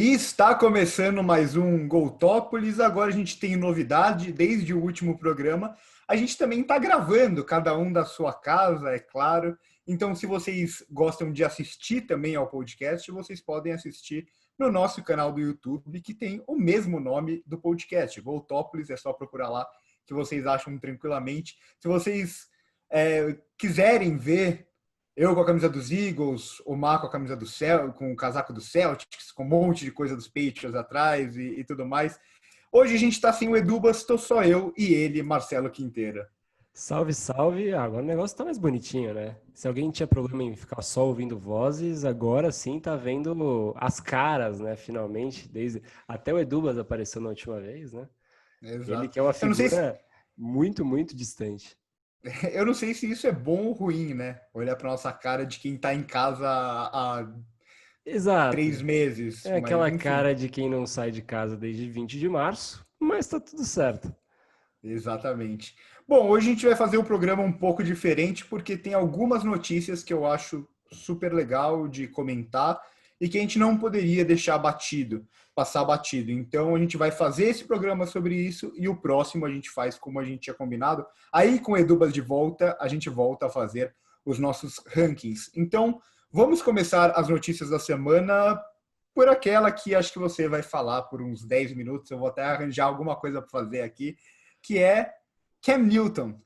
E está começando mais um Goltópolis. Agora a gente tem novidade desde o último programa. A gente também está gravando, cada um da sua casa, é claro. Então, se vocês gostam de assistir também ao podcast, vocês podem assistir no nosso canal do YouTube, que tem o mesmo nome do podcast, Goltópolis. É só procurar lá que vocês acham tranquilamente. Se vocês quiserem ver eu com a camisa dos Eagles, o Mar com a camisa do Cel, com o casaco do Celtics, com um monte de coisa dos Patriots atrás e tudo mais. Hoje a gente está sem o Edubas, estou só eu e ele, Marcelo Quinteira. Salve, salve. Agora o negócio tá mais bonitinho, né? Se alguém tinha problema em ficar só ouvindo vozes, agora sim tá vendo as caras, né? Finalmente, desde até o Edubas apareceu na última vez, né? Ele Exato. que é uma Eu não sei se, figura muito, muito distante. eu não sei se isso é bom ou ruim, né? Olhar para nossa cara de quem está em casa há Exato. 3 meses, É mas aquela enfim. cara de quem não sai de casa desde 20 de março, mas tá tudo certo. Exatamente. Bom, hoje a gente vai fazer um programa um pouco diferente porque tem algumas notícias que eu acho super legal de comentar e que a gente não poderia deixar batido, passar batido. Então a gente vai fazer esse programa sobre isso e o próximo a gente faz como a gente tinha combinado. Aí com o Edubas de volta, a gente volta a fazer os nossos rankings. Então, vamos começar as notícias da semana por aquela que acho que você vai falar por uns 10 minutos. Eu vou até arranjar alguma coisa para fazer aqui que é Cam Newton,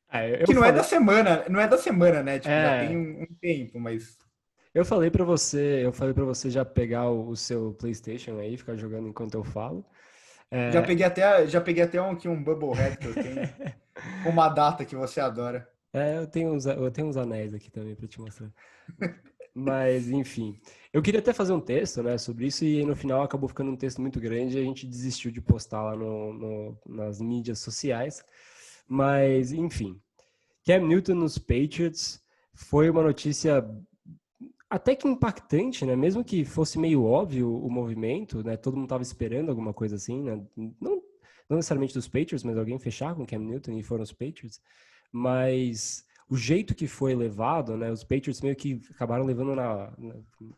Ah, que não é da semana, não é da semana, né? Tipo, já tem é, um tempo, mas eu falei para você já pegar o seu PlayStation aí, ficar jogando enquanto eu falo. É, já peguei até um Bubblehead que eu tenho, com uma data que você adora. eu tenho uns anéis aqui também para te mostrar. Mas, enfim. Eu queria até fazer um texto, né, sobre isso, e aí no final acabou ficando um texto muito grande e a gente desistiu de postar lá nas mídias sociais. Mas, enfim. Cam Newton nos Patriots foi uma notícia até que impactante, né? Mesmo que fosse meio óbvio o movimento, né? Todo mundo estava esperando alguma coisa assim, né? Não necessariamente dos Patriots, mas alguém fechar com Cam Newton e foram os Patriots. Mas o jeito que foi levado, né? Os Patriots meio que acabaram levando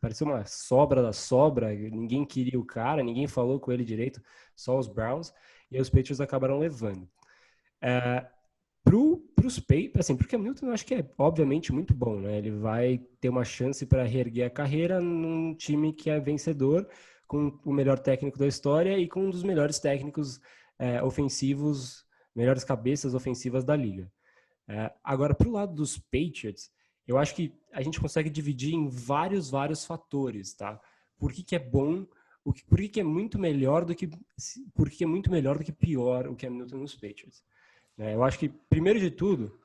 pareceu uma sobra da sobra. Ninguém queria o cara, ninguém falou com ele direito, só os Browns. E aí os Patriots acabaram levando. Pro Cam Newton eu acho que é obviamente muito bom, né? Ele vai ter uma chance para reerguer a carreira num time que é vencedor, com o melhor técnico da história e com um dos melhores técnicos ofensivos, melhores cabeças ofensivas da liga. Agora, pro lado dos Patriots, eu acho que a gente consegue dividir em vários fatores, tá? Por que é bom, por que é muito melhor do que, por que é muito melhor do que pior o Cam Newton nos Patriots. Eu acho que, primeiro de tudo,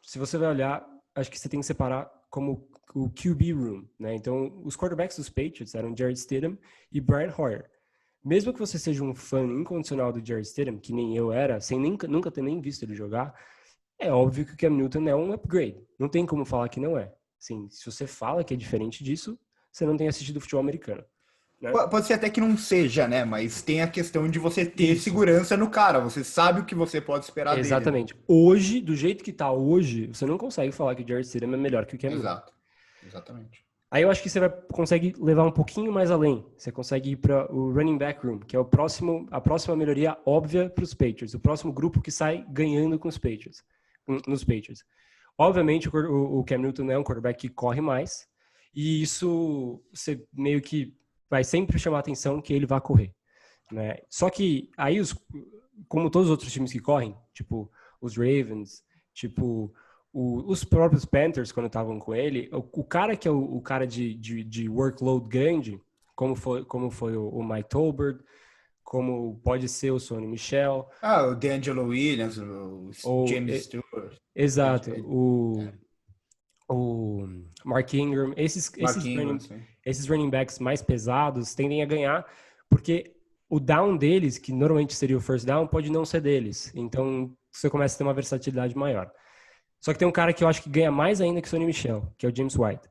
se você vai olhar, acho que você tem que separar como o QB Room, né? Então, os quarterbacks dos Patriots eram Jarrett Stidham e Brian Hoyer. Mesmo que você seja um fã incondicional do Jarrett Stidham, que nem eu era, sem nunca ter nem visto ele jogar, é óbvio que o Cam Newton é um upgrade. Não tem como falar que não é. Sim, se você fala que é diferente disso, você não tem assistido futebol americano, né? Pode ser até que não seja, né? Mas tem a questão de você ter Isso. segurança no cara. Você sabe o que você pode esperar dele, né? Exatamente. Hoje, do jeito que tá hoje, você não consegue falar que o Jarrett Stidham é melhor que o Cam Newton. Exato. Exatamente. Aí eu acho que você consegue levar um pouquinho mais além. Você consegue ir para o running back room, que é a próxima melhoria óbvia para os Patriots, o próximo grupo que sai ganhando com os Patriots, nos Patriots. Obviamente o Cam Newton é um quarterback que corre mais, e isso você meio que vai sempre chamar a atenção que ele vai correr, né? Só que aí como todos os outros times que correm, tipo os Ravens, tipo os próprios Panthers, quando estavam com ele, o cara que é o cara de workload grande, como foi o Mike Tolbert, como pode ser o Sonny Michel, Ah, o D'Angelo Williams, o ou James Stewart, exato, é, o Mark Ingram, Mark Ingram, sim. esses running backs mais pesados tendem a ganhar, porque o down deles, que normalmente seria o first down, pode não ser deles. Então, você começa a ter uma versatilidade maior. Só que tem um cara que eu acho que ganha mais ainda que o Sonny Michel, que é o James White.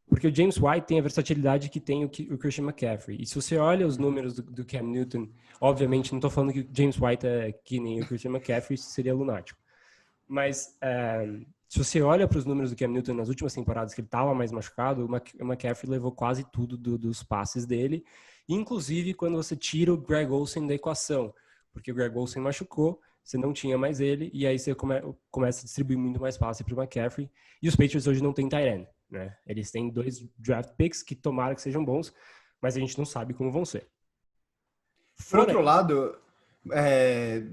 Porque o James White tem a versatilidade que tem o Christian McCaffrey. E se você olha os números do Cam Newton, obviamente não estou falando que o James White é que nem o Christian McCaffrey, isso seria lunático. Mas se você olha para os números do Cam Newton nas últimas temporadas que ele estava mais machucado, o McCaffrey levou quase tudo dos passes dele inclusive quando você tira o Greg Olsen da equação, porque o Greg Olsen machucou, você não tinha mais ele, e aí você começa a distribuir muito mais passe para o McCaffrey, e os Patriots hoje não têm tight end, né? Eles têm 2 draft picks que tomara que sejam bons, mas a gente não sabe como vão ser. Por outro lado,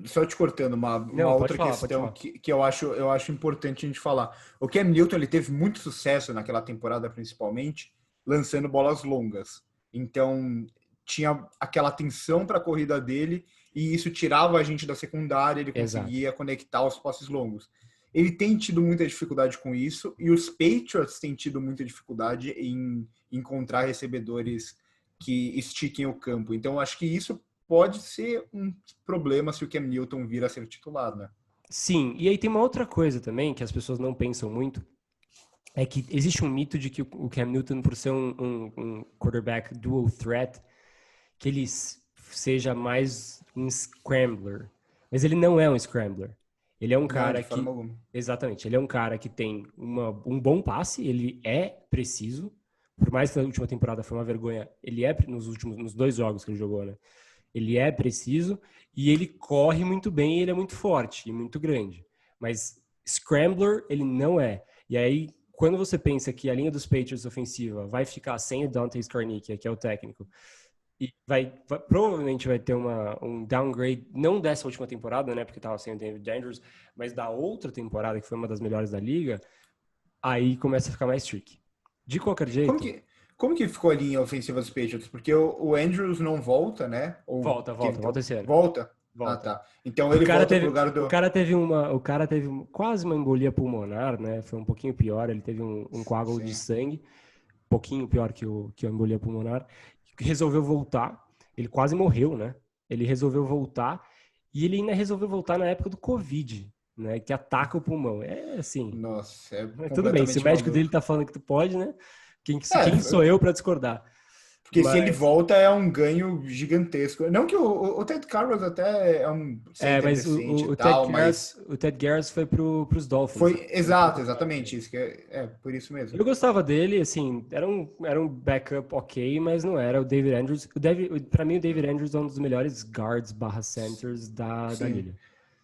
só te cortando, uma Não, outra pode questão falar. que eu acho importante a gente falar. O Cam Newton ele teve muito sucesso naquela temporada, principalmente, lançando bolas longas. Então, tinha aquela atenção para a corrida dele e isso tirava a gente da secundária, ele Exato. conseguia conectar os passes longos. Ele tem tido muita dificuldade com isso e os Patriots têm tido muita dificuldade em encontrar recebedores que estiquem o campo. Então, acho que isso pode ser um problema se o Cam Newton vir a ser titular, né? Sim, e aí tem uma outra coisa também que as pessoas não pensam muito, é que existe um mito de que o Cam Newton, por ser um quarterback dual threat, que ele seja mais um scrambler. Mas ele não é um scrambler. Ele é um Não, cara de forma que... alguma. Exatamente, ele é um cara que tem um bom passe, ele é preciso, por mais que a última temporada foi uma vergonha, ele é, nos 2 jogos que ele jogou, né? Ele é preciso e ele corre muito bem e ele é muito forte e muito grande. Mas scrambler, ele não é. E aí, quando você pensa que a linha dos Patriots ofensiva vai ficar sem o Dante Scarnecchia, que é o técnico, e provavelmente vai ter um downgrade, não dessa última temporada, né, porque estava sem o David Andrews, mas da outra temporada, que foi uma das melhores da liga, aí começa a ficar mais tricky. De qualquer Como jeito... que, como que ficou a linha ofensiva dos Patriots? Porque o Andrews não volta, né? Ou Volta esse ano. volta? Ah, Volta. tá. Então ele volta pro lugar O do... cara teve quase uma embolia pulmonar, né? Foi um pouquinho pior, ele teve um coágulo de Sim. sangue, um pouquinho pior que a embolia pulmonar, que resolveu voltar. Ele quase morreu, né? Ele resolveu voltar e ele ainda resolveu voltar na época do Covid, né? Que ataca o pulmão. É assim, Nossa, é tudo bem, se o completamente médico dele maluco. tá falando que tu pode, né? Quem É, sou eu para discordar? porque se ele Mas volta é um ganho gigantesco. Não que o Ted Carros até é um center mas decente e o tal, mas Ted Garris foi pros Dolphins, né? foi Foi pro exato, lugar exatamente dele. isso, que por isso mesmo. Eu gostava dele, assim, era um backup ok, mas não era o David Andrews. Pra mim, o David Andrews é um dos melhores guards barra centers da Sim. liga.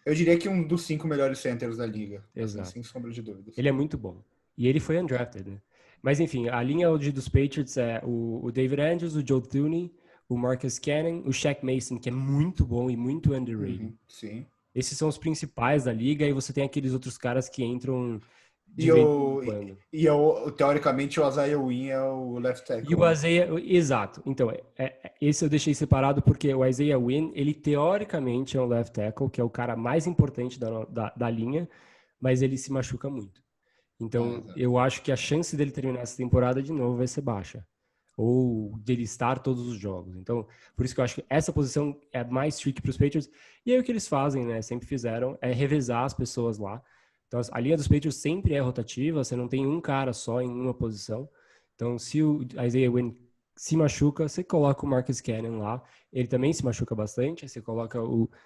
Eu diria que um dos 5 melhores centers da liga, assim, Exato. sem sombra de dúvidas. Ele é muito bom. E ele foi undrafted, né? Mas enfim, a linha dos Patriots é o David Andrews, o Joe Thuney, o Marcus Cannon, o Shaq Mason, que é muito bom e muito underrated. Sim. Esses são os principais da liga, e você tem aqueles outros caras que entram de E, vez em quando. teoricamente, o Isaiah Wynn é o left E tackle, o né? Isaiah, exato. Então, esse eu deixei separado porque o Isaiah Wynn, ele teoricamente é um left tackle, que é o cara mais importante da linha, mas ele se machuca muito. Então, Exato. eu acho que a chance dele terminar essa temporada de novo vai ser baixa. Ou dele estar todos os jogos. Então, por isso que eu acho que essa posição é mais tricky para os Patriots. E aí o que eles fazem, né? Sempre fizeram, é revezar as pessoas lá. Então, a linha dos Patriots sempre é rotativa, você não tem um cara só em uma posição. Então, se o Isaiah Wynn se machuca, você coloca o Marcus Cannon lá. Ele também se machuca bastante, aí você coloca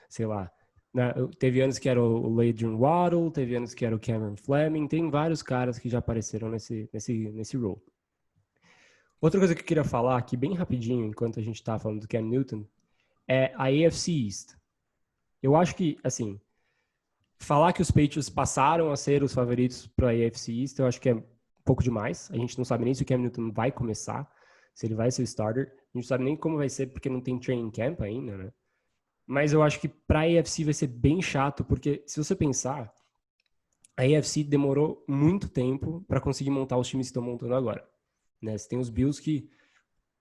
sei lá, teve anos que era o Adrian Waddle, teve anos que era o Cameron Fleming, tem vários caras que já apareceram nesse role. Outra coisa que eu queria falar aqui, bem rapidinho, enquanto a gente está falando do Cam Newton, é a AFC East. Eu acho que, assim, falar que os Patriots passaram a ser os favoritos para a AFC East, eu acho que é um pouco demais. A gente não sabe nem se o Cam Newton vai começar, se ele vai ser o starter. A gente não sabe nem como vai ser, porque não tem training camp ainda, né? Mas eu acho que para a AFC vai ser bem chato, porque se você pensar, a AFC demorou muito tempo para conseguir montar os times que estão montando agora. Né? Você tem os Bills que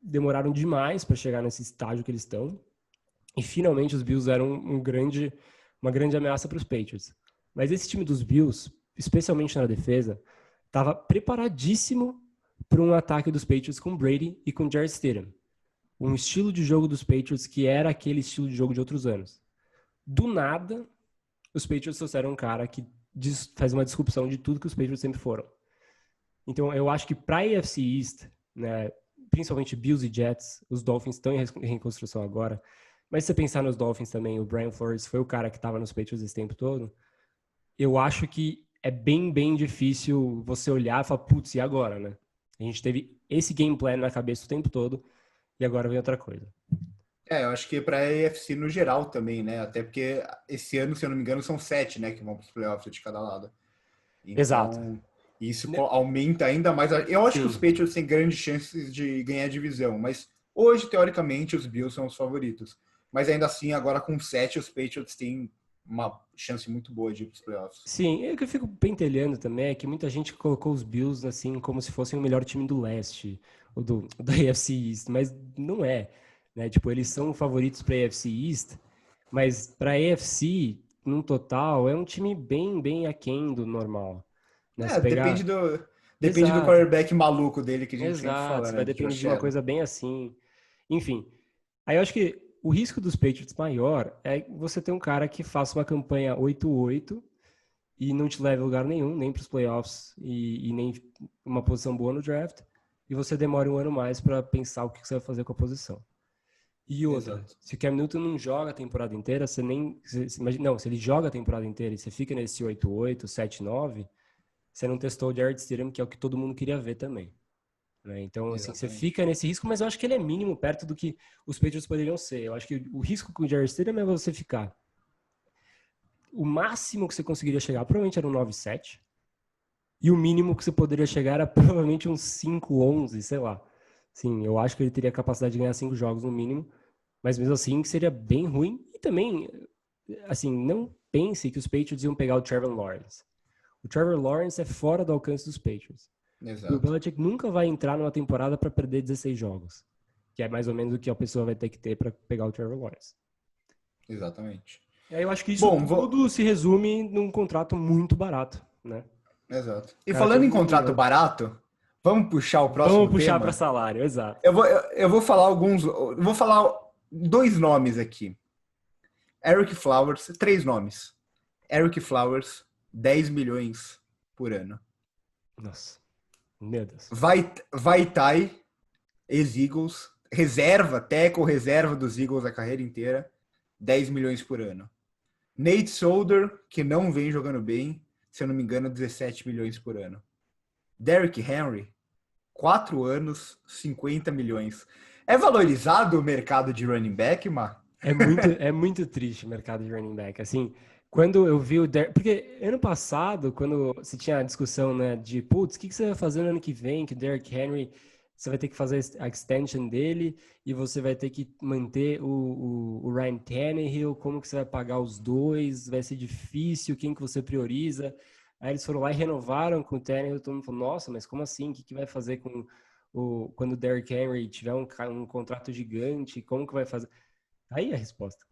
demoraram demais para chegar nesse estágio que eles estão, e finalmente os Bills eram uma grande ameaça para os Patriots. Mas esse time dos Bills, especialmente na defesa, estava preparadíssimo para um ataque dos Patriots com Brady e com Jarrett Stidham. Um estilo de jogo dos Patriots que era aquele estilo de jogo de outros anos. Do nada, os Patriots trouxeram um cara que faz uma disrupção de tudo que os Patriots sempre foram. Então, eu acho que para a AFC East, né, principalmente Bills e Jets, os Dolphins estão em reconstrução agora, mas se você pensar nos Dolphins também, o Brian Flores foi o cara que estava nos Patriots esse tempo todo, eu acho que é bem difícil você olhar e falar, putz, e agora, né? A gente teve esse game plan na cabeça o tempo todo, e agora vem outra coisa. Eu acho que para a AFC no geral também, né? Até porque esse ano, se eu não me engano, são 7, né, que vão para os playoffs de cada lado. Exato. Então, isso aumenta ainda mais. Eu acho que os Sim. Patriots têm grandes chances de ganhar a divisão, mas hoje, teoricamente, os Bills são os favoritos. Mas ainda assim, agora com 7, os Patriots têm uma chance muito boa de ir para os playoffs. Sim, o que eu fico pentelhando também é que muita gente colocou os Bills assim como se fossem o melhor time do leste, ou da AFC East, mas não é, né? Tipo, eles são favoritos para a AFC East, mas para a AFC, num total, é um time bem aquém do normal, né? Se Depende pegar... do Exato, quarterback maluco dele que a gente sempre exato, fala, vai né? Do depender Josh de uma Allen. coisa bem assim. Enfim, aí eu acho que o risco dos Patriots maior é você ter um cara que faça uma campanha 8-8 e não te leva a lugar nenhum, nem para os playoffs e nem uma posição boa no draft, e você demora um ano mais para pensar o que você vai fazer com a posição. E outra, Exato. se o Cam Newton não joga a temporada inteira, você nem. Imagina, não, se ele joga a temporada inteira e você fica nesse 8-8, 7-9, você não testou o Jared Stidham, que é o que todo mundo queria ver também. Né? Então, assim, você Exatamente. fica nesse risco, mas eu acho que ele é mínimo perto do que os Patriots poderiam ser. Eu acho que o risco com o Jared Stidham é você ficar. O máximo que você conseguiria chegar provavelmente era um 9-7. E o mínimo que você poderia chegar era provavelmente uns 5-11, sei lá. Sim, eu acho que ele teria capacidade de ganhar 5 jogos no mínimo, mas mesmo assim seria bem ruim. E também, assim, não pense que os Patriots iam pegar o Trevor Lawrence. O Trevor Lawrence é fora do alcance dos Patriots. E o Exato. Belichick nunca vai entrar numa temporada para perder 16 jogos, que é mais ou menos o que a pessoa vai ter que ter para pegar o Trevor Lawrence. Exatamente. E aí eu acho que isso Bom, tudo se resume num contrato muito barato, né? exato. O E cara tem falando um em contrato milhão. barato, vamos puxar o Vamos próximo puxar para tema? salário, exato. Eu vou falar alguns. Eu vou falar dois nomes aqui. Eric Flowers, três nomes. Eric Flowers, 10 milhões por ano. Nossa, meu Deus. Vaitai, ex-Eagles, reserva, tackle reserva dos Eagles a carreira inteira, 10 milhões por ano. Nate Solder, que não vem jogando bem, se eu não me engano, 17 milhões por ano. Derrick Henry, 4 anos, 50 milhões. É valorizado o mercado de running back, Mar? É muito triste o mercado de running back. Assim, quando eu vi o porque ano passado, quando se tinha a discussão, né, de putz, o que você vai fazer no ano que vem, que o Derrick Henry, você vai ter que fazer a extension dele e você vai ter que manter o Ryan Tannehill, como que você vai pagar os dois, vai ser difícil, quem que você prioriza. Aí eles foram lá e renovaram com o Tannehill, todo mundo falou, nossa, mas como assim? O que que vai fazer com quando o Derrick Henry tiver um contrato gigante, como que vai fazer? Aí a resposta.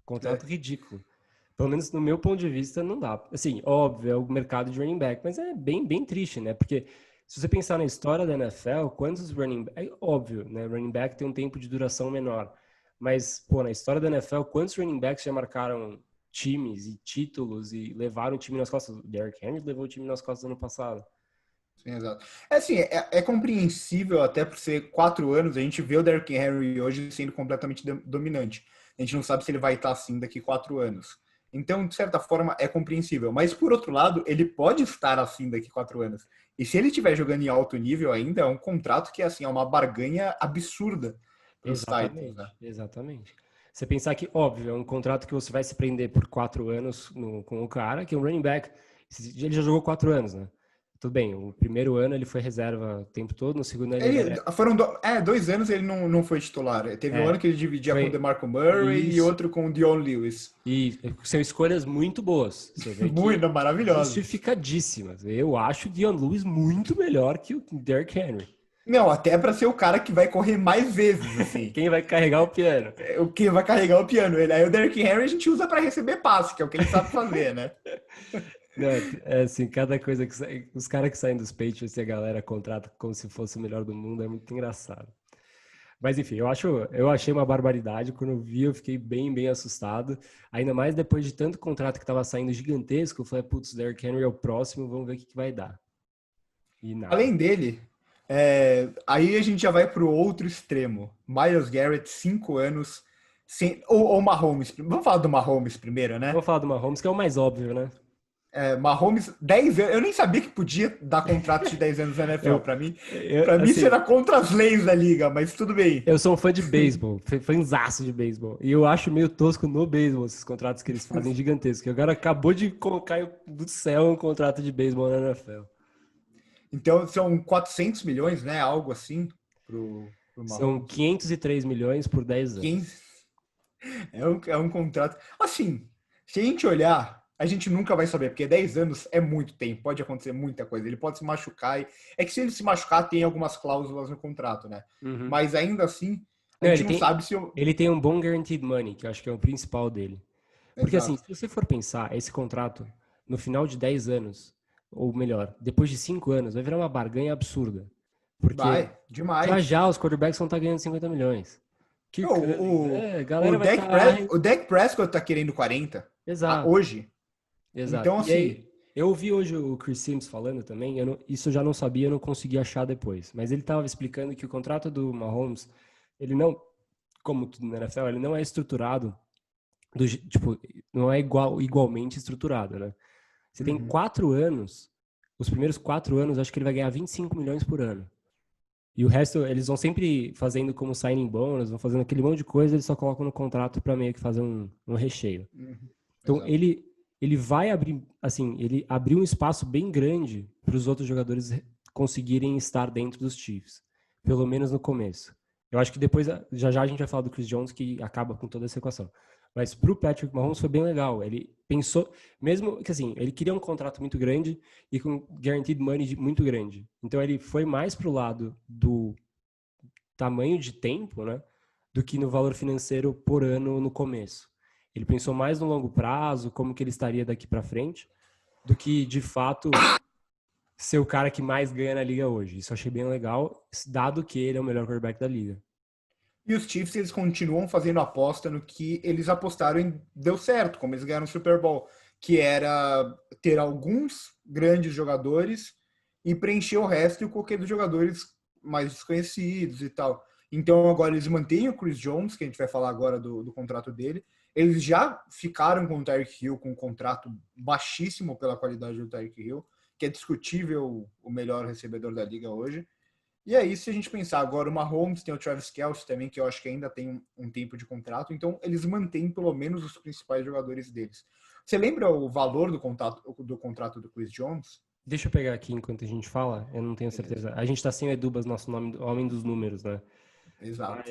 Contrato É, ridículo. Pelo menos no meu ponto de vista, não dá. Assim, óbvio, é o mercado de running back, mas é bem triste, né? Porque se você pensar na história da NFL, quantos running back. É óbvio, né? Running back tem um tempo de duração menor. Mas, pô, na história da NFL, quantos running backs já marcaram times e títulos e levaram o time nas costas? O Derrick Henry levou o time nas costas no ano passado. sim, exato. É assim, é compreensível até por ser 4 anos, a gente vê o Derrick Henry hoje sendo completamente dominante. A gente não sabe se ele vai estar assim daqui 4 anos. Então, de certa forma, é compreensível. Mas, por outro lado, ele pode estar assim daqui 4 anos. E se ele estiver jogando em alto nível ainda, é um contrato que assim, é uma barganha absurda para os Titans, né? Exatamente. Você pensar que, óbvio, é um contrato que você vai se prender por 4 anos com o cara, que é um running back. Ele já jogou 4 anos, né? Tudo bem, o primeiro ano ele foi reserva o tempo todo, no segundo ano ele Ele, era. 2 anos ele não foi titular. Teve um ano É, que ele dividia com o foi DeMarco Murray e isso. outro com o Dion Lewis. E são escolhas muito boas. Você vê que Muito maravilhosos. justificadíssimas. Eu acho o Dion Lewis muito melhor que o Derrick Henry. Não, até para ser o cara que vai correr mais vezes, assim. Quem vai carregar o piano? O que vai carregar o piano. Aí o Derrick Henry a gente usa para receber passe, que é o que ele sabe fazer, né? Não, é assim, cada coisa que sai, os caras que saem dos Patriots e a galera contrata como se fosse o melhor do mundo é muito engraçado. Mas enfim, eu achei uma barbaridade. Quando eu vi, eu fiquei bem assustado. Ainda mais depois de tanto contrato que estava saindo gigantesco, eu falei, putz, o Derrick Henry é o próximo, vamos ver o que vai dar. E nada. Além dele, aí a gente já vai para o outro extremo. Miles Garrett, 5 anos, ou Mahomes. Vamos falar do Mahomes primeiro, né? Vamos falar do Mahomes, que é o mais óbvio, né? Mahomes, 10 anos. Eu nem sabia que podia dar contrato de 10 anos na NFL. Para mim, assim, isso era contra as leis da liga, mas tudo bem. Eu sou um fã de beisebol, fãzaço de beisebol. E eu acho meio tosco no beisebol esses contratos que eles fazem gigantescos. O cara acabou de colocar do céu um contrato de beisebol na NFL. Então são 400 milhões, né? Algo assim pro São Mahomes. 503 milhões por 10 anos. É um contrato. Assim, se a gente olhar, a gente nunca vai saber, porque 10 anos é muito tempo, pode acontecer muita coisa. Ele pode se machucar. É que se ele se machucar, tem algumas cláusulas no contrato, né? Uhum. Mas ainda assim, a Não, gente não sabe se. ele tem um bom guaranteed money, que eu acho que é o principal dele. Porque assim, Exato. se você for pensar, esse contrato, no final de 10 anos, ou melhor, depois de 5 anos, vai virar uma barganha absurda. Porque Vai, demais. já os quarterbacks vão estar ganhando 50 milhões. Não, A galera vai estar. O Dak Prescott tá querendo 40 Exato, hoje. exato. Então, E assim, aí, eu ouvi hoje o Chris Sims falando também, isso eu já não sabia, eu não consegui achar depois. Mas ele estava explicando que o contrato do Mahomes, ele não, como tudo na NFL, ele não é estruturado, tipo, não é igualmente estruturado, né? Você tem 4 anos, os primeiros 4 anos, acho que ele vai ganhar 25 milhões por ano. E o resto, eles vão sempre fazendo como signing bonus, vão fazendo aquele monte de coisa, eles só colocam no contrato para meio que fazer um recheio. Então, exato. ele vai abrir, assim, ele abriu um espaço bem grande para os outros jogadores conseguirem estar dentro dos Chiefs, pelo menos no começo. Eu acho que depois, já a gente vai falar do Chris Jones, que acaba com toda essa equação. Mas para o Patrick Mahomes foi bem legal. Ele pensou, mesmo que assim, ele queria um contrato muito grande e com guaranteed money muito grande. Então ele foi mais para o lado do tamanho de tempo, né, do que no valor financeiro por ano no começo. Ele pensou mais no longo prazo, como que ele estaria daqui para frente, do que de fato ser o cara que mais ganha na liga hoje. Isso eu achei bem legal, dado que ele é o melhor quarterback da liga. E os Chiefs, eles continuam fazendo aposta no que eles apostaram e deu certo, como eles ganharam o Super Bowl, que era ter alguns grandes jogadores e preencher o resto com aqueles jogadores mais desconhecidos e tal. Então agora eles mantêm o Chris Jones, que a gente vai falar agora do contrato dele. Eles já ficaram com o Tyreek Hill com um contrato baixíssimo pela qualidade do Tyreek Hill, que é discutível o melhor recebedor da liga hoje. E aí, se a gente pensar agora, o Mahomes tem o Travis Kelce também, que eu acho que ainda tem um tempo de contrato, então eles mantêm pelo menos os principais jogadores deles. Você lembra o valor do contrato do Chris Jones? Deixa eu pegar aqui enquanto a gente fala, eu não tenho Beleza. certeza. A gente tá sem o Edubas, nosso nome, homem dos números, né? Exato.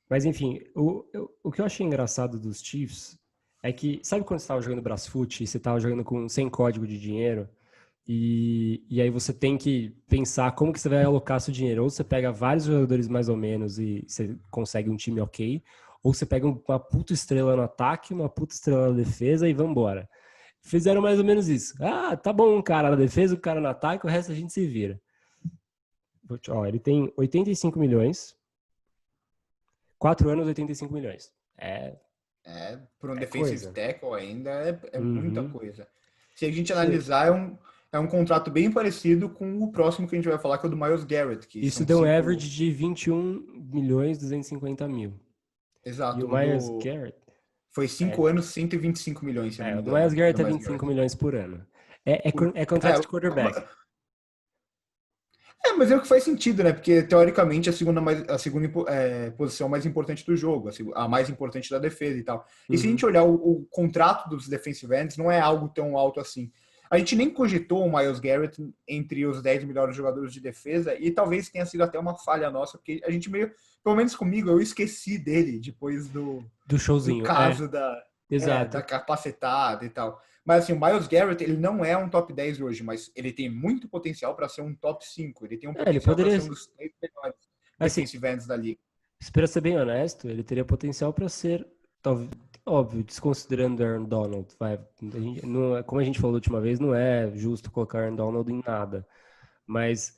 Mas enfim, o que eu achei engraçado dos Chiefs é que, sabe quando você estava jogando Brasfoot e você estava jogando sem código de dinheiro? E aí você tem que pensar como que você vai alocar seu dinheiro. Ou você pega vários jogadores mais ou menos e você consegue um time ok, ou você pega uma puta estrela no ataque, uma puta estrela na defesa e vambora. Fizeram mais ou menos isso. Ah, tá bom, um cara na defesa, um cara no ataque, o resto a gente se vira. Ó, ele tem 85 milhões, 4 anos, 85 milhões. Por um É defensive coisa. tackle ainda é muita Uhum. coisa. Se a gente Isso, analisar, é um contrato bem parecido com o próximo que a gente vai falar, que é o do Miles Garrett, que isso são deu um cinco. average de 21 milhões 250 mil. E Exato, o Myers Garrett, foi é, 5 anos, 125 milhões, se eu não me o Myers engano, do Garrett é Miles 25 Garrett. milhões por ano. É É, contrato de quarterback. mas é o que faz sentido, né? Porque teoricamente a segunda posição mais importante do jogo, a mais importante da defesa e tal. E se a gente Uhum. olhar o contrato dos defensive ends, não é algo tão alto assim. A gente nem cogitou o Myles Garrett entre os 10 melhores jogadores de defesa e talvez tenha sido até uma falha nossa, porque a gente meio, pelo menos comigo, eu esqueci dele depois Do do showzinho, caso da exato. capacetada e tal. Mas assim, o Miles Garrett, ele não é um top 10 hoje, mas ele tem muito potencial para ser um top 5. Ele tem um Ele potencial para poderia, ser um dos 3 melhores assim, defensive ends da liga. para ser bem honesto, ele teria potencial para ser, talvez, óbvio, desconsiderando Aaron Donald. Como a gente falou da última vez, não é justo colocar Aaron Donald em nada. Mas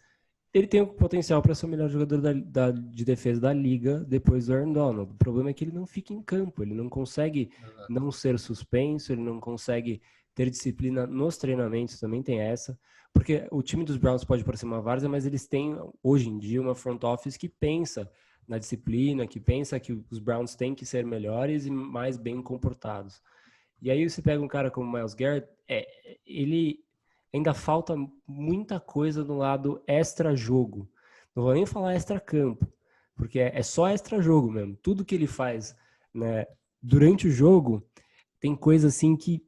ele tem o potencial para ser o melhor jogador de defesa da liga depois do Aaron Donald. O problema é que ele não fica em campo, ele não consegue não ser suspenso, ele não consegue ter disciplina nos treinamentos, também tem essa. Porque o time dos Browns pode parecer uma várzea, mas eles têm, hoje em dia, uma front office que pensa na disciplina, que pensa que os Browns têm que ser melhores e mais bem comportados. E aí você pega um cara como o Myles Garrett, ele ainda falta muita coisa no lado extra-jogo. Não vou nem falar extra-campo, porque é só extra-jogo mesmo. Tudo que ele faz, né, durante o jogo tem coisa assim que,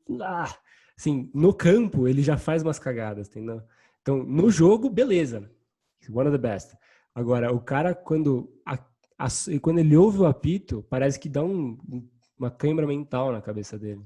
assim, no campo ele já faz umas cagadas, entendeu? Então, no jogo, beleza. One of the best. Agora, o cara, quando ele ouve o apito, parece que dá uma câimbra mental na cabeça dele.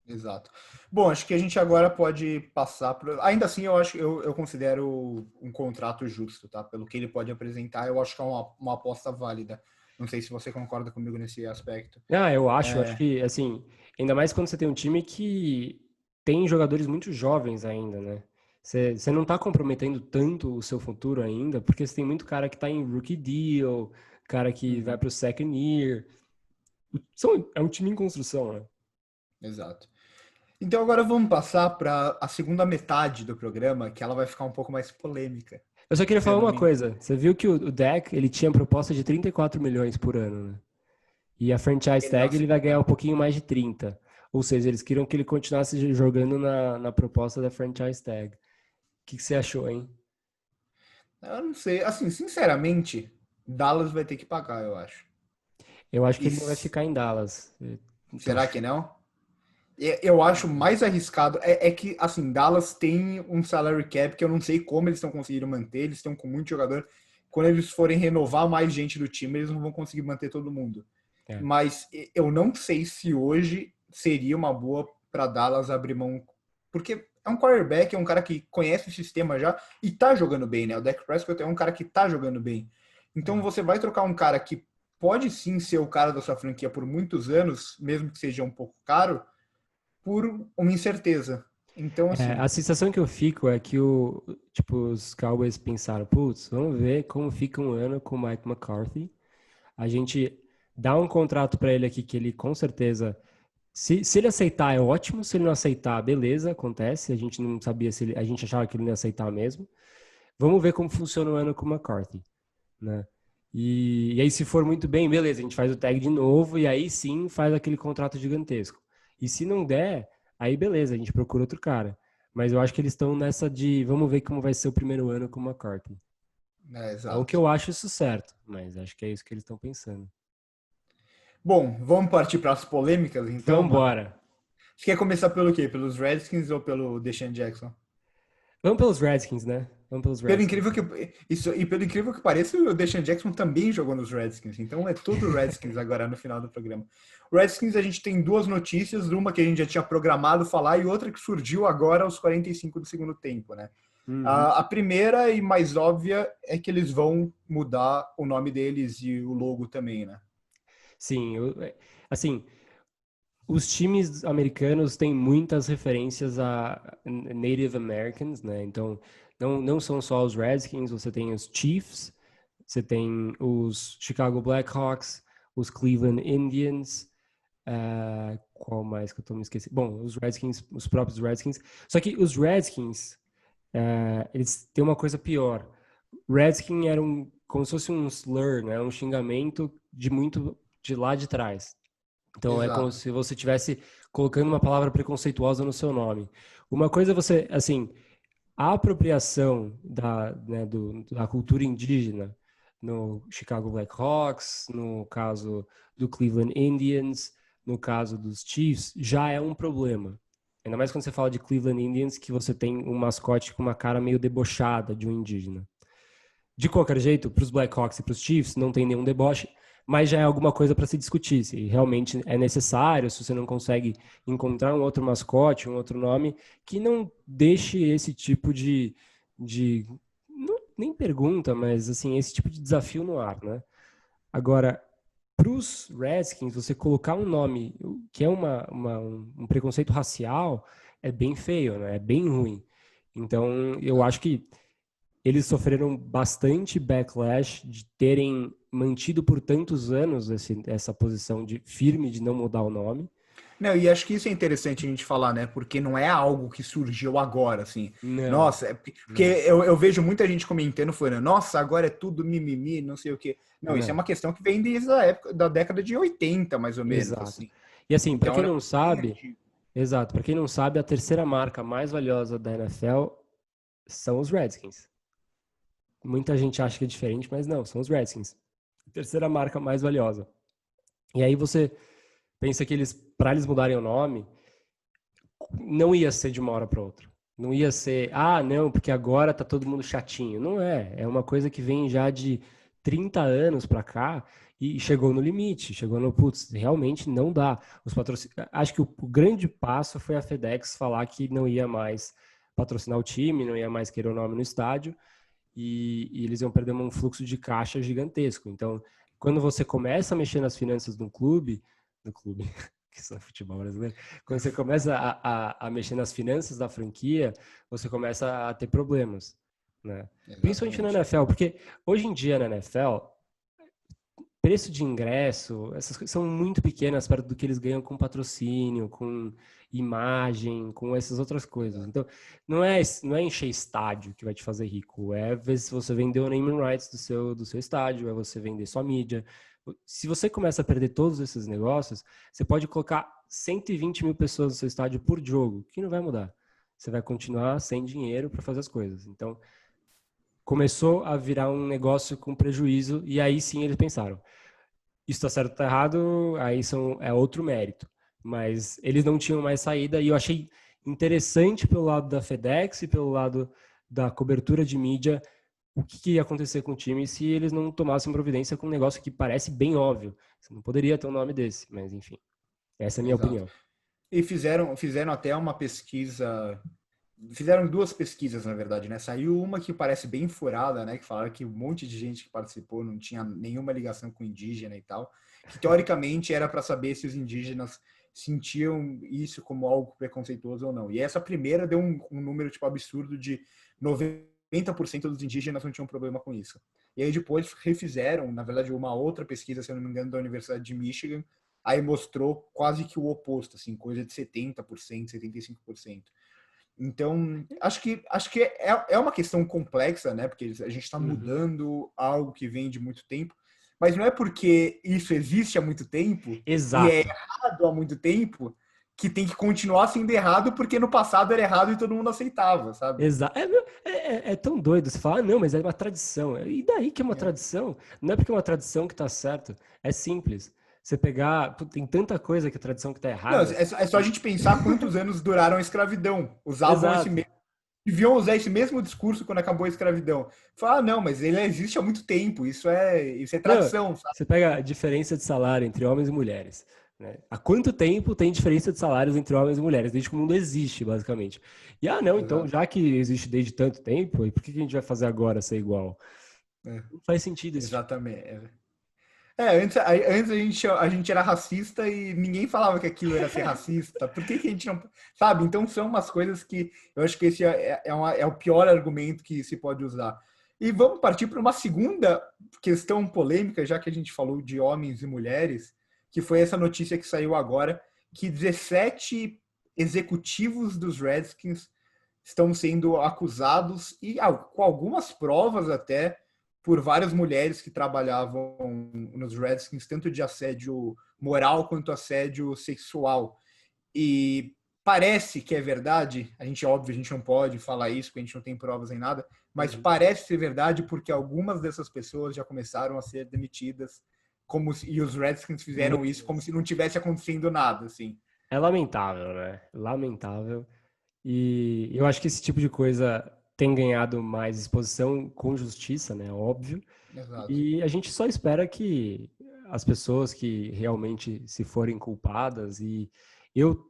Exato. Bom, acho que a gente agora pode passar para. Ainda assim, eu considero um contrato justo, tá? Pelo que ele pode apresentar, eu acho que é uma aposta válida. Não sei se você concorda comigo nesse aspecto. Eu acho que, assim, ainda mais quando você tem um time que tem jogadores muito jovens ainda, né? Você não tá comprometendo tanto o seu futuro ainda, porque você tem muito cara que tá em rookie deal, cara que vai pro second year. É um time em construção, né? Exato. Então agora vamos passar para a segunda metade do programa, que ela vai ficar um pouco mais polêmica. Eu só queria Se eu falar não uma me engano. coisa. Você viu que o Dak, ele tinha proposta de 34 milhões por ano, né? E a franchise Ele não tag ele vai ganhar aceitou. um pouquinho mais de 30. Ou seja, eles queriam que ele continuasse jogando na proposta da franchise tag. O que você achou, hein? Eu não sei. Assim, sinceramente, Dallas vai ter que pagar, eu acho. Eu acho que E ele não vai ficar em Dallas. Então, será que não? Eu acho mais arriscado. É que, assim, Dallas tem um salary cap que eu não sei como eles estão conseguindo manter. Eles estão com muito jogador. Quando eles forem renovar mais gente do time, eles não vão conseguir manter todo mundo. é. Mas eu não sei se hoje seria uma boa para Dallas abrir mão. Porque é um quarterback, é um cara que conhece o sistema já e tá jogando bem, né? O Dak Prescott é um cara que tá jogando bem. Então você vai trocar um cara que pode sim ser o cara da sua franquia por muitos anos, mesmo que seja um pouco caro, por uma incerteza. Então, assim, A sensação que eu fico é que os Cowboys pensaram, putz, vamos ver como fica um ano com o Mike McCarthy. A gente dá um contrato para ele aqui que ele com certeza, se ele aceitar é ótimo, se ele não aceitar, beleza, acontece. A gente não sabia a gente achava que ele não ia aceitar mesmo. Vamos ver como funciona o ano com o McCarthy, né? E aí se for muito bem, beleza, a gente faz o tag de novo e aí sim faz aquele contrato gigantesco. E se não der, aí beleza, a gente procura outro cara. Mas eu acho que eles estão nessa de vamos ver como vai ser o primeiro ano com o McCarthy. Não que exato. eu acho isso certo, mas acho que é isso que eles estão pensando. Bom, vamos partir para as polêmicas, então, mano. Vambora. Você quer começar pelo quê? Pelos Redskins ou pelo Deshaun Jackson? Vamos pelos Redskins, né? Vamos pelos Pelo Redskins. incrível que isso e pelo incrível que pareça, o Deshaun Jackson também jogou nos Redskins. Então é tudo Redskins agora no final do programa. O Redskins a gente tem duas notícias, uma que a gente já tinha programado falar e outra que surgiu agora aos 45 do segundo tempo, né? Uhum. A primeira e mais óbvia é que eles vão mudar o nome deles e o logo também, né? Sim, assim, os times americanos têm muitas referências a Native Americans, né? Então, não são só os Redskins, você tem os Chiefs, você tem os Chicago Blackhawks, os Cleveland Indians, qual mais que eu tô me esquecendo? Bom, os Redskins, os próprios Redskins. Só que os Redskins, eles têm uma coisa pior. Redskin era como se fosse um slur, né? Um xingamento de lá de trás. Então é como Exato. se você estivesse colocando uma palavra preconceituosa no seu nome. Uma coisa é você, assim, a apropriação da cultura indígena no Chicago Blackhawks, no caso do Cleveland Indians, no caso dos Chiefs, já é um problema. Ainda mais quando você fala de Cleveland Indians, que você tem um mascote com uma cara meio debochada de um indígena. De qualquer jeito, para os Blackhawks e para os Chiefs, não tem nenhum deboche, mas já é alguma coisa para se discutir. Se realmente é necessário, se você não consegue encontrar um outro mascote, um outro nome, que não deixe esse tipo nem pergunta, mas assim, esse tipo de desafio no ar, né? Agora, para os Redskins, você colocar um nome que é um preconceito racial é bem feio, né? É bem ruim. Então, eu acho que eles sofreram bastante backlash de terem mantido por tantos anos essa posição de firme de não mudar o nome. Não, e acho que isso é interessante a gente falar, né? Porque não é algo que surgiu agora, assim. Não, Nossa, porque não, eu vejo muita gente comentando, falando, nossa, agora é tudo mimimi, não sei o quê. Não, isso é não. uma questão que vem desde a época da década de 80, mais ou menos, Exato. assim. E assim, para Então, é quem um não negócio bem sabe, antigo. exato, para quem não sabe, a terceira marca mais valiosa da NFL são os Redskins. Muita gente acha que é diferente, mas não, são os Redskins. Terceira marca mais valiosa. E aí você pensa que para eles mudarem o nome, não ia ser de uma hora para outra. Não ia ser, não, porque agora tá todo mundo chatinho. Não é. É uma coisa que vem já de 30 anos para cá e chegou no limite. Chegou no, putz, realmente não dá. Acho que o grande passo foi a FedEx falar que não ia mais patrocinar o time, não ia mais querer o nome no estádio e eles iam perder um fluxo de caixa gigantesco. Então, quando você começa a mexer nas finanças do clube, que isso é futebol brasileiro, quando você começa a mexer nas finanças da franquia, você começa a ter problemas, né? Principalmente na Exatamente. NFL, porque hoje em dia na NFL, preço de ingresso, essas coisas são muito pequenas perto do que eles ganham com patrocínio, com imagem, com essas outras coisas. Então, não é encher estádio que vai te fazer rico, é ver se você vendeu o naming rights do seu estádio, é você vender sua mídia. Se você começa a perder todos esses negócios, você pode colocar 120 mil pessoas no seu estádio por jogo, que não vai mudar. Você vai continuar sem dinheiro para fazer as coisas. Então, começou a virar um negócio com prejuízo, e aí sim eles pensaram, isso está certo ou está errado, aí é outro mérito. Mas eles não tinham mais saída e eu achei interessante pelo lado da FedEx e pelo lado da cobertura de mídia o que ia acontecer com o time se eles não tomassem providência com um negócio que parece bem óbvio. Você não poderia ter um nome desse, mas enfim. Essa é a minha Exato. opinião. E fizeram até uma pesquisa. Fizeram duas pesquisas, na verdade, né? Saiu uma que parece bem furada, né? Que falaram que um monte de gente que participou não tinha nenhuma ligação com indígena e tal. Que teoricamente era para saber se os indígenas sentiam isso como algo preconceituoso ou não. E essa primeira deu um número tipo absurdo de 90% dos indígenas não tinham problema com isso. E aí depois refizeram, na verdade, uma outra pesquisa, se eu não me engano, da Universidade de Michigan, aí mostrou quase que o oposto, assim, coisa de 70%, 75%. Então, acho que é uma questão complexa, né? Porque a gente está Uhum. mudando algo que vem de muito tempo, mas não é porque isso existe há muito tempo e é Exato. errado há muito tempo que tem que continuar sendo errado porque no passado era errado e todo mundo aceitava, sabe? Exato. É tão doido. Você fala, não, mas é uma tradição. E daí que é uma É. tradição? Não é porque é uma tradição que tá certo. É simples. Você pegar. Tem tanta coisa que é tradição que tá Não, errada. é só a gente pensar quantos anos duraram a escravidão. Usavam esse Exato. mesmo, deviam usar esse mesmo discurso quando acabou a escravidão. Falar, não, mas ele existe há muito tempo, isso é Não, tradição, sabe? você pega a diferença de salário entre homens e mulheres. Né? Há quanto tempo tem diferença de salários entre homens e mulheres? Desde que o mundo existe, basicamente. E, não, então, Exato. já que existe desde tanto tempo, e por que a gente vai fazer agora ser igual? É, Não faz sentido esse tipo. exatamente. Antes a gente era racista e ninguém falava que aquilo era ser racista. Por que a gente não. Sabe? Então são umas coisas que eu acho que esse é o pior argumento que se pode usar. E vamos partir para uma segunda questão polêmica, já que a gente falou de homens e mulheres, que foi essa notícia que saiu agora, que 17 executivos dos Redskins estão sendo acusados, e com algumas provas até, por várias mulheres que trabalhavam nos Redskins, tanto de assédio moral quanto assédio sexual. E parece que é verdade, óbvio, a gente não pode falar isso, porque a gente não tem provas nem nada, mas Uhum. parece ser verdade porque algumas dessas pessoas já começaram a ser demitidas, e os Redskins Meu fizeram isso como Deus. se não tivesse acontecendo nada, assim. É lamentável, né? Lamentável. E eu acho que esse tipo de coisa tem ganhado mais exposição com justiça, né? Óbvio. Exato. E a gente só espera que as pessoas que realmente se forem culpadas e eu,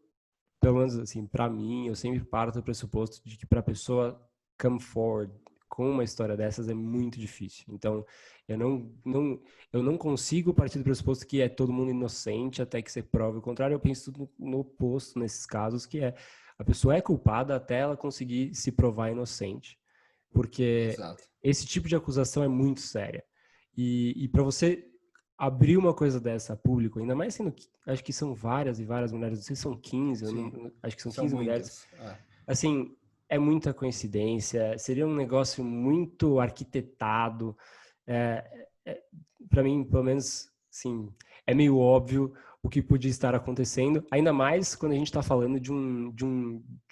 pelo menos assim, para mim, eu sempre parto do pressuposto de que para a pessoa come forward com uma história dessas é muito difícil. Então, eu não consigo partir do pressuposto que é todo mundo inocente até que você prove o contrário. Eu penso no oposto nesses casos, que é a pessoa é culpada até ela conseguir se provar inocente, porque Exato. esse tipo de acusação é muito séria. E para você abrir uma coisa dessa a público, ainda mais sendo que acho que são várias e várias mulheres, não sei se são 15, Sim, acho que são são 15 mulheres. muitas. É. Assim, é muita coincidência, seria um negócio muito arquitetado. É, para mim, pelo menos, sim, é meio óbvio o que podia estar acontecendo, ainda mais quando a gente está falando de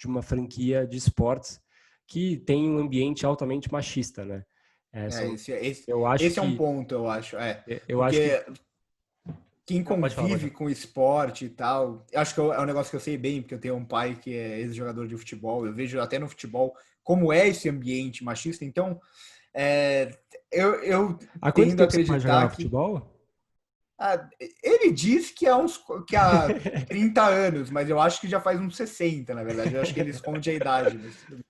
uma franquia de esportes que tem um ambiente altamente machista, né? É, esse, esse, Eu acho esse é um que ponto, eu acho. eu acho que Porque quem não, pode convive falar. com esporte e tal, acho que é um negócio que eu sei bem, porque eu tenho um pai que é ex-jogador de futebol, eu vejo até no futebol como é esse ambiente machista, então é, eu Há quanto tendo a tempo seu pai acreditar jogava que futebol? ele diz que há 30 anos, mas eu acho que já faz uns 60, na verdade. Eu acho que ele esconde a idade, mas tudo bem.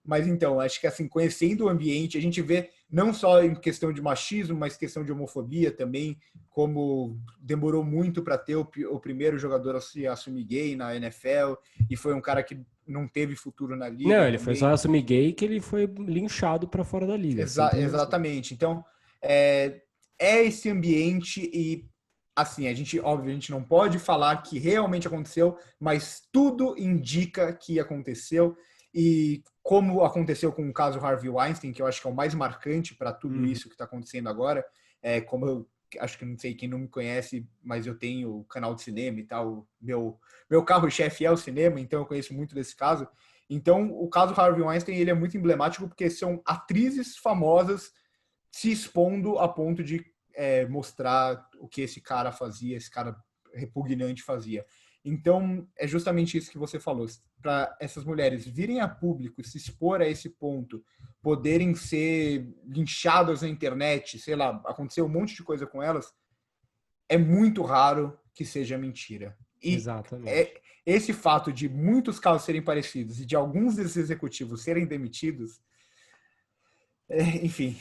Mas então, acho que assim, conhecendo o ambiente, a gente vê não só em questão de machismo, mas questão de homofobia também, como demorou muito para ter o primeiro jogador a se assumir gay na NFL, e foi um cara que não teve futuro na Não, liga ele foi só também. assumir gay que ele foi linchado pra fora da liga. Simples assim. Exatamente. Então, é esse ambiente e, assim, a gente, obviamente, não pode falar que realmente aconteceu, mas tudo indica que aconteceu. E como aconteceu com o caso Harvey Weinstein, que eu acho que é o mais marcante para tudo Uhum. isso que está acontecendo agora, como eu acho que não sei quem não me conhece, mas eu tenho o canal de cinema e tal, meu carro-chefe é o cinema, então eu conheço muito desse caso. Então, o caso Harvey Weinstein ele é muito emblemático porque são atrizes famosas se expondo a ponto de mostrar o que esse cara fazia, esse cara repugnante fazia. Então, é justamente isso que você falou. Para essas mulheres virem a público, se expor a esse ponto, poderem ser linchadas na internet, sei lá, aconteceu um monte de coisa com elas, é muito raro que seja mentira. E Exatamente. esse fato de muitos casos serem parecidos e de alguns desses executivos serem demitidos, enfim.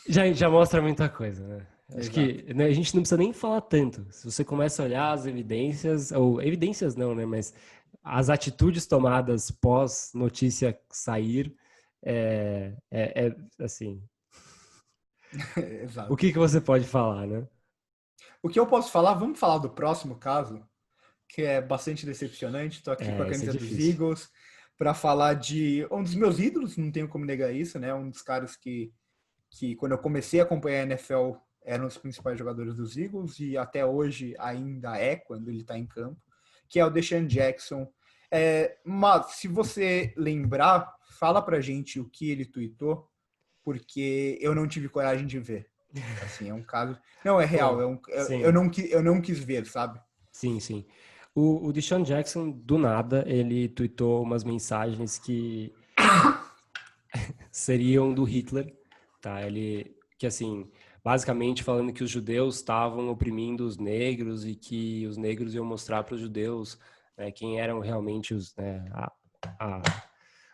Já mostra muita coisa, né? Acho Exato. que né, a gente não precisa nem falar tanto. Se você começa a olhar as evidências, ou evidências não, né? Mas as atitudes tomadas pós notícia sair, assim. O Exato. que que você pode falar, né? O que eu posso falar? Vamos falar do próximo caso, que é bastante decepcionante. Estou aqui com a Esse é camisa dos difícil. Eagles para falar de um dos meus ídolos, não tenho como negar isso, né? Um dos caras que quando eu comecei a acompanhar a NFL era um dos principais jogadores dos Eagles e até hoje ainda é quando ele está em campo, que é o Deshaun Jackson. Mas se você lembrar, fala pra gente o que ele tweetou, porque eu não tive coragem de ver. Assim, é um caso. Não, é real. Pô, Eu, sim, não, eu não quis ver, sabe? sim, sim. O Deshaun Jackson, do nada, ele tweetou umas mensagens que seriam do Hitler, tá? Ele, que assim, basicamente falando que os judeus estavam oprimindo os negros e que os negros iam mostrar para os judeus, né, quem eram realmente a,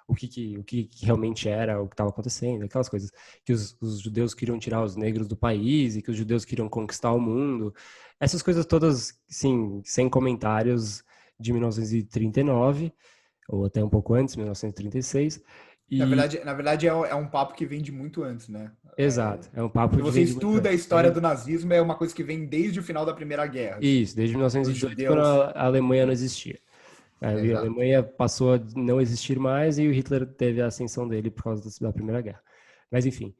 o que realmente era o que estava acontecendo, aquelas coisas que os judeus queriam tirar os negros do país e que os judeus queriam conquistar o mundo, essas coisas todas, sim, sem comentários de 1939 ou até um pouco antes, 1936. E Na verdade é um papo que vem de muito antes, né? exato, é um papo Se de você vem de muito estuda a antes. história do nazismo, é uma coisa que vem desde o final da Primeira Guerra, assim. Isso, desde Os 1918, quando judeus. a Alemanha não existia. A Exato. Alemanha passou a não existir mais e o Hitler teve a ascensão dele por causa da Primeira Guerra. Mas, enfim,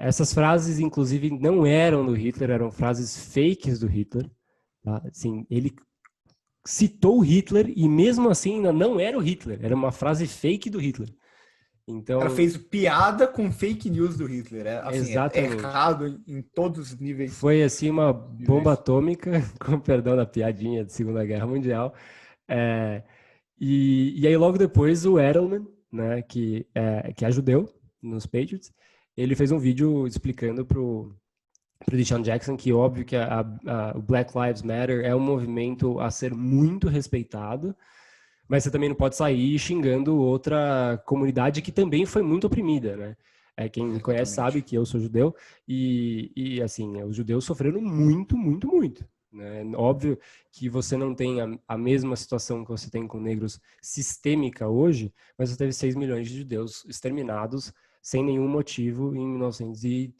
essas frases, inclusive, não eram do Hitler, eram frases fakes do Hitler. Tá? Assim, ele citou o Hitler e, mesmo assim, ainda não era o Hitler, era uma frase fake do Hitler. O cara Então, fez piada com fake news do Hitler. É exatamente. errado em todos os níveis Foi assim uma bomba possíveis. atômica, com perdão da piadinha de Segunda Guerra Mundial. É, e aí logo depois o Edelman, né, que é judeu nos Patriots, ele fez um vídeo explicando pro Deshaun Jackson que óbvio que o Black Lives Matter é um movimento a ser muito respeitado, mas você também não pode sair xingando outra comunidade que também foi muito oprimida, né? Quem me conhece sabe Exatamente. que eu sou judeu e assim, os judeus sofreram muito, muito, muito. Né? Óbvio que você não tem a mesma situação que você tem com negros sistêmica hoje, mas você teve 6 milhões de judeus exterminados sem nenhum motivo em 1900 e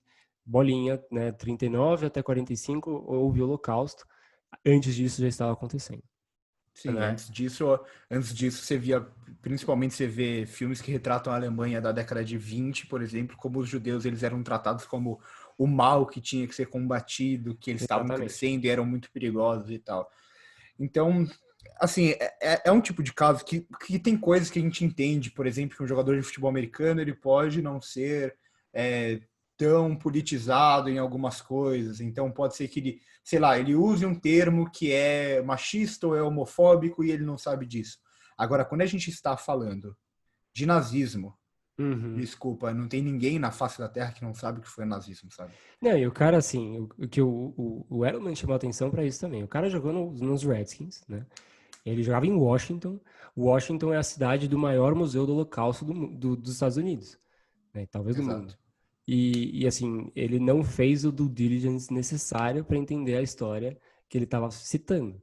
bolinha, né? 39 até 45 houve o Holocausto. Antes disso já estava acontecendo, Sim, né? antes disso você via, principalmente você vê filmes que retratam a Alemanha da década de 20, por exemplo, como os judeus eles eram tratados como o mal que tinha que ser combatido, que eles estavam Exatamente. crescendo e eram muito perigosos e tal. Então, assim, é um tipo de caso que tem coisas que a gente entende, por exemplo, que um jogador de futebol americano ele pode não ser é, tão politizado em algumas coisas, então pode ser que ele, sei lá, ele use um termo que é machista ou é homofóbico e ele não sabe disso. Agora, quando a gente está falando de nazismo, Uhum. desculpa, não tem ninguém na face da Terra que não sabe o que foi nazismo, sabe? Não, e o cara, assim, o que o Edelman chamou a atenção pra isso também. O cara jogou nos Redskins, né? Ele jogava em Washington. Washington é a cidade do maior museu do Holocausto dos Estados Unidos, né? Talvez do mundo. Exato. Assim, ele não fez o due diligence necessário para entender a história que ele estava citando.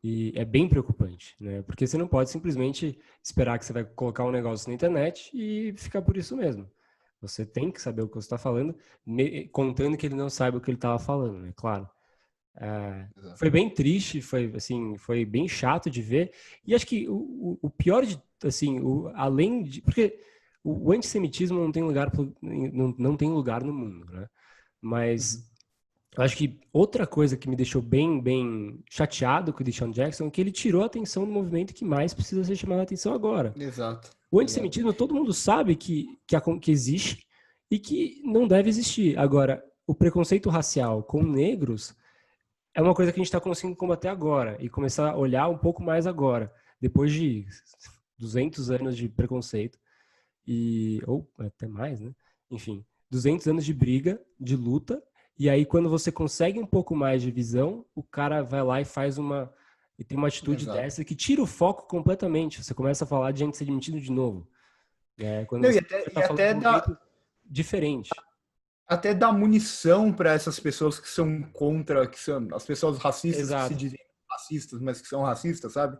E é bem preocupante, né? Porque você não pode simplesmente esperar que você vai colocar um negócio na internet e ficar por isso mesmo. Você tem que saber o que você está falando, contando que ele não sabe o que ele estava falando, né? Claro. Exato. Foi bem triste, foi assim, foi bem chato de ver. E acho que o pior de, assim, além de, porque o antissemitismo não tem lugar, não tem lugar no mundo, né? Uhum. Mas eu acho que outra coisa que me deixou bem chateado com o Deshaun Jackson é que ele tirou a atenção do movimento que mais precisa ser chamado a atenção agora. Exato. O Exato. antissemitismo, todo mundo sabe que existe e que não deve existir. Agora, o preconceito racial com negros é uma coisa que a gente está conseguindo combater agora e começar a olhar um pouco mais agora, depois de 200 anos de preconceito, ou até mais, né? Enfim, 200 anos de briga, de luta, e aí quando você consegue um pouco mais de visão, o cara vai lá e tem uma atitude Exato. dessa que tira o foco completamente. Você começa a falar de gente ser demitido de novo. Quando Não, você e está falando de um jeito diferente. até dá munição para essas pessoas que são contra, que são as pessoas racistas que se Exato. dizem racistas, mas que são racistas, sabe?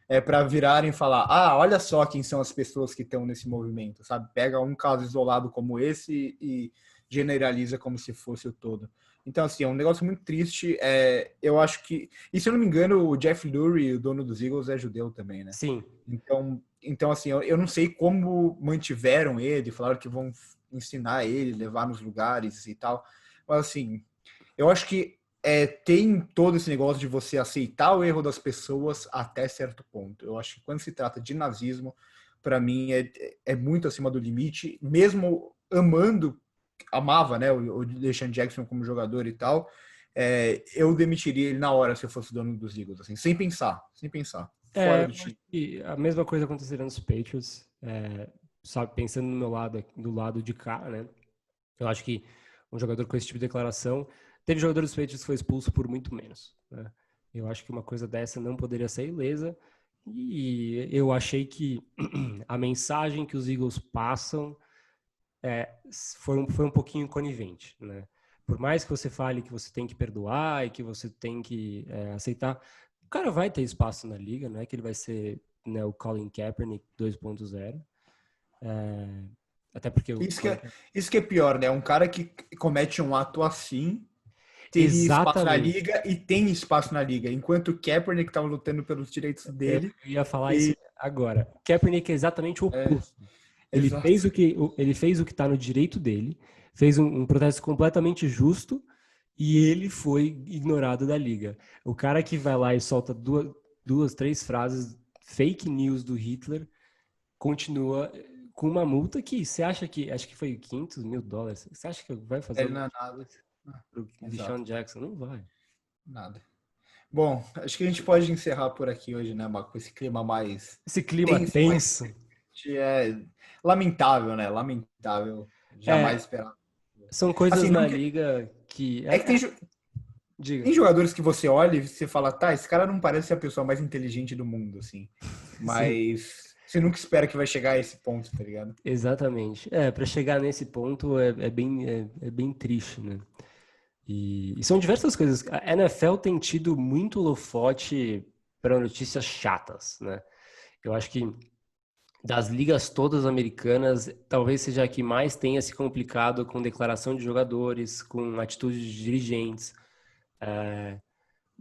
É para virarem e falar: ah, olha só quem são as pessoas que estão nesse movimento, sabe? Pega um caso isolado como esse e generaliza como se fosse o todo. Então, assim, é um negócio muito triste. Eu acho que. E se eu não me engano, o Jeff Lurie, o dono dos Eagles, é judeu também, né? Sim. Então assim, eu não sei como mantiveram ele, falaram que vão ensinar ele, levar nos lugares e tal. Mas assim, eu acho que tem todo esse negócio de você aceitar o erro das pessoas até certo ponto. Eu acho que quando se trata de nazismo, para mim é muito acima do limite, mesmo amava, né, o Deshaun Jackson como jogador e tal, eu demitiria ele na hora se eu fosse dono dos Eagles, assim, sem pensar, fora do Eu acho time. que a mesma coisa aconteceria nos Patriots, sabe, pensando no meu lado, do lado de cá, né? Eu acho que um jogador com esse tipo de declaração, teve jogador dos Patriots que foi expulso por muito menos, né? Eu acho que uma coisa dessa não poderia ser ilesa e eu achei que a mensagem que os Eagles passam foi um pouquinho conivente, né? Por mais que você fale que você tem que perdoar e que você tem que aceitar, o cara vai ter espaço na liga, não é que ele vai ser, né, o Colin Kaepernick 2.0. Até porque o Isso que, Colin é, Kaepernick... isso que é pior, né? Um cara que comete um ato assim teria espaço na Exatamente. liga e tem espaço na liga, enquanto o Kaepernick estava lutando pelos direitos Eu dele ia falar isso e agora. O Kaepernick é exatamente o é, oposto. exato. Ele fez o que está no direito dele, fez um protesto completamente justo e ele foi ignorado da liga. O cara que vai lá e solta duas, três frases fake news do Hitler continua com uma multa que você acha que, acho que foi $500 mil. Você acha que vai fazer Ele alguma não é nada. coisa pro Exato, Deshaun Jackson? Não vai. nada. Bom, acho que a gente pode encerrar por aqui hoje, né, Marco? Com esse clima mais Esse clima tenso, mas tenso. é lamentável, né? Lamentável. Jamais É, esperar. são coisas Assim, não na que, liga que. é que Diga. tem jogadores que você olha e você fala, tá, esse cara não parece ser a pessoa mais inteligente do mundo, assim. Sim, Mas você nunca espera que vai chegar a esse ponto, tá ligado? exatamente. Para chegar nesse ponto é bem triste, né? E são diversas coisas. A NFL tem tido muito holofote para notícias chatas, né? Eu acho que das ligas todas americanas, talvez seja a que mais tenha se complicado com declaração de jogadores, com atitudes de dirigentes,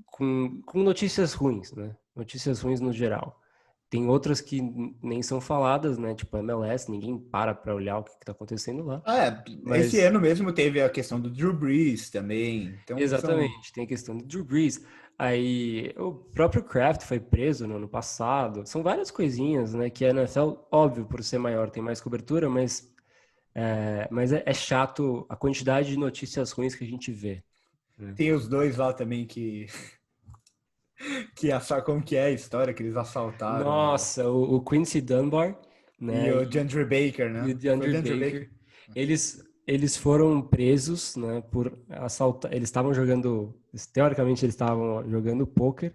com notícias ruins, né? Notícias ruins no geral. tem outras que nem são faladas, né? Tipo MLS, ninguém para olhar o que está acontecendo lá. Esse Mas ano mesmo teve a questão do Drew Brees também. Então são. exatamente, tem a questão do Drew Brees. Aí o próprio Kraft foi preso no ano passado. São várias coisinhas, né? Que a NFL, óbvio, por ser maior, tem mais cobertura, mas é chato a quantidade de notícias ruins que a gente vê. Né? Tem os dois lá também como que é a história que eles assaltaram Nossa, o Quincy Dunbar, e né? o DeAndre Baker, E o né? Foi o DeAndre DeAndre Baker, Baker. eles foram presos, né, por assaltar. Eles estavam jogando, teoricamente, eles estavam jogando pôquer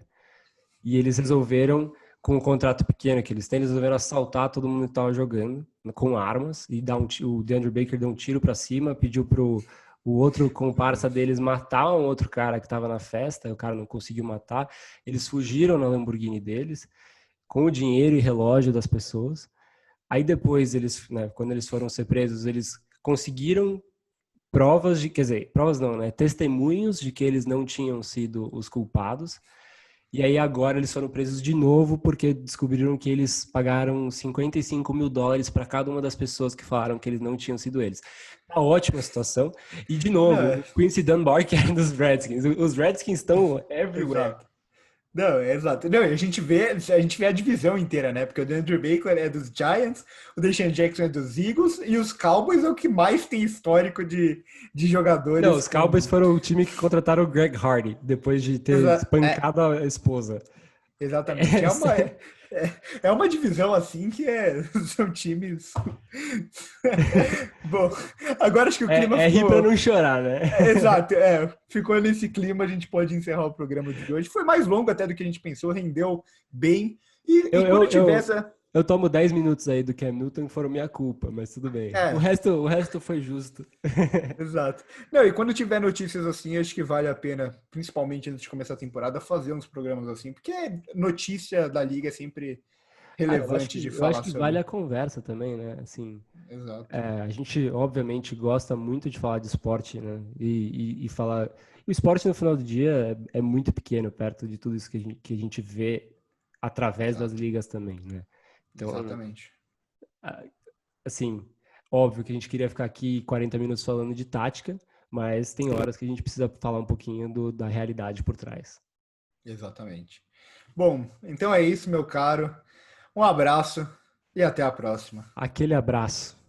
e eles resolveram, com o contrato pequeno que eles têm, eles resolveram assaltar todo mundo que estava jogando com armas e o DeAndre Baker deu um tiro para cima, pediu pro o outro comparsa deles matar um outro cara que estava na festa, o cara não conseguiu matar. Eles fugiram na Lamborghini deles com o dinheiro e relógio das pessoas. Aí depois eles, né, quando eles foram ser presos, eles conseguiram quer dizer, provas não, né, testemunhos de que eles não tinham sido os culpados. E aí agora eles foram presos de novo porque descobriram que eles pagaram US$ 55 mil para cada uma das pessoas que falaram que eles não tinham sido eles. Tá ótima a situação. E de Não, novo, o Quincy Dunbar, que era dos Redskins. Os Redskins estão everywhere. exato. Não, é exato. Não, a gente vê a divisão inteira, né? Porque o DeAndre Baker é dos Giants, o Deshaun Jackson é dos Eagles e os Cowboys é o que mais tem histórico de Não, jogadores os Cowboys com. foram o time que contrataram o Greg Hardy depois de ter É, espancado a esposa. exatamente. É uma divisão assim que são times. Bom, agora acho que o clima É rir pra ficou. não chorar, né? Exato, ficou nesse clima, a gente pode encerrar o programa de hoje. Foi mais longo até do que a gente pensou, rendeu bem. E Eu, quando eu, tiver eu, essa. eu tomo 10 minutos aí do Cam Newton que foram minha culpa, mas tudo bem. O É, resto foi justo. exato. Não, e quando tiver notícias assim, acho que vale a pena, principalmente antes de começar a temporada, fazer uns programas assim, porque notícia da liga é sempre Eu acho relevante de que falar vale sobre. a conversa também, né? Assim, Exato. a gente obviamente gosta muito de falar de esporte, né? E falar. O esporte no final do dia é muito pequeno perto de tudo isso que a gente vê através das Exato. ligas também, né? Então, Exatamente. assim, óbvio que a gente queria ficar aqui 40 minutos falando de tática, mas tem horas que a gente precisa falar um pouquinho da realidade por trás. Exatamente. Bom, então é isso, meu caro. Um abraço e até a próxima. Aquele abraço.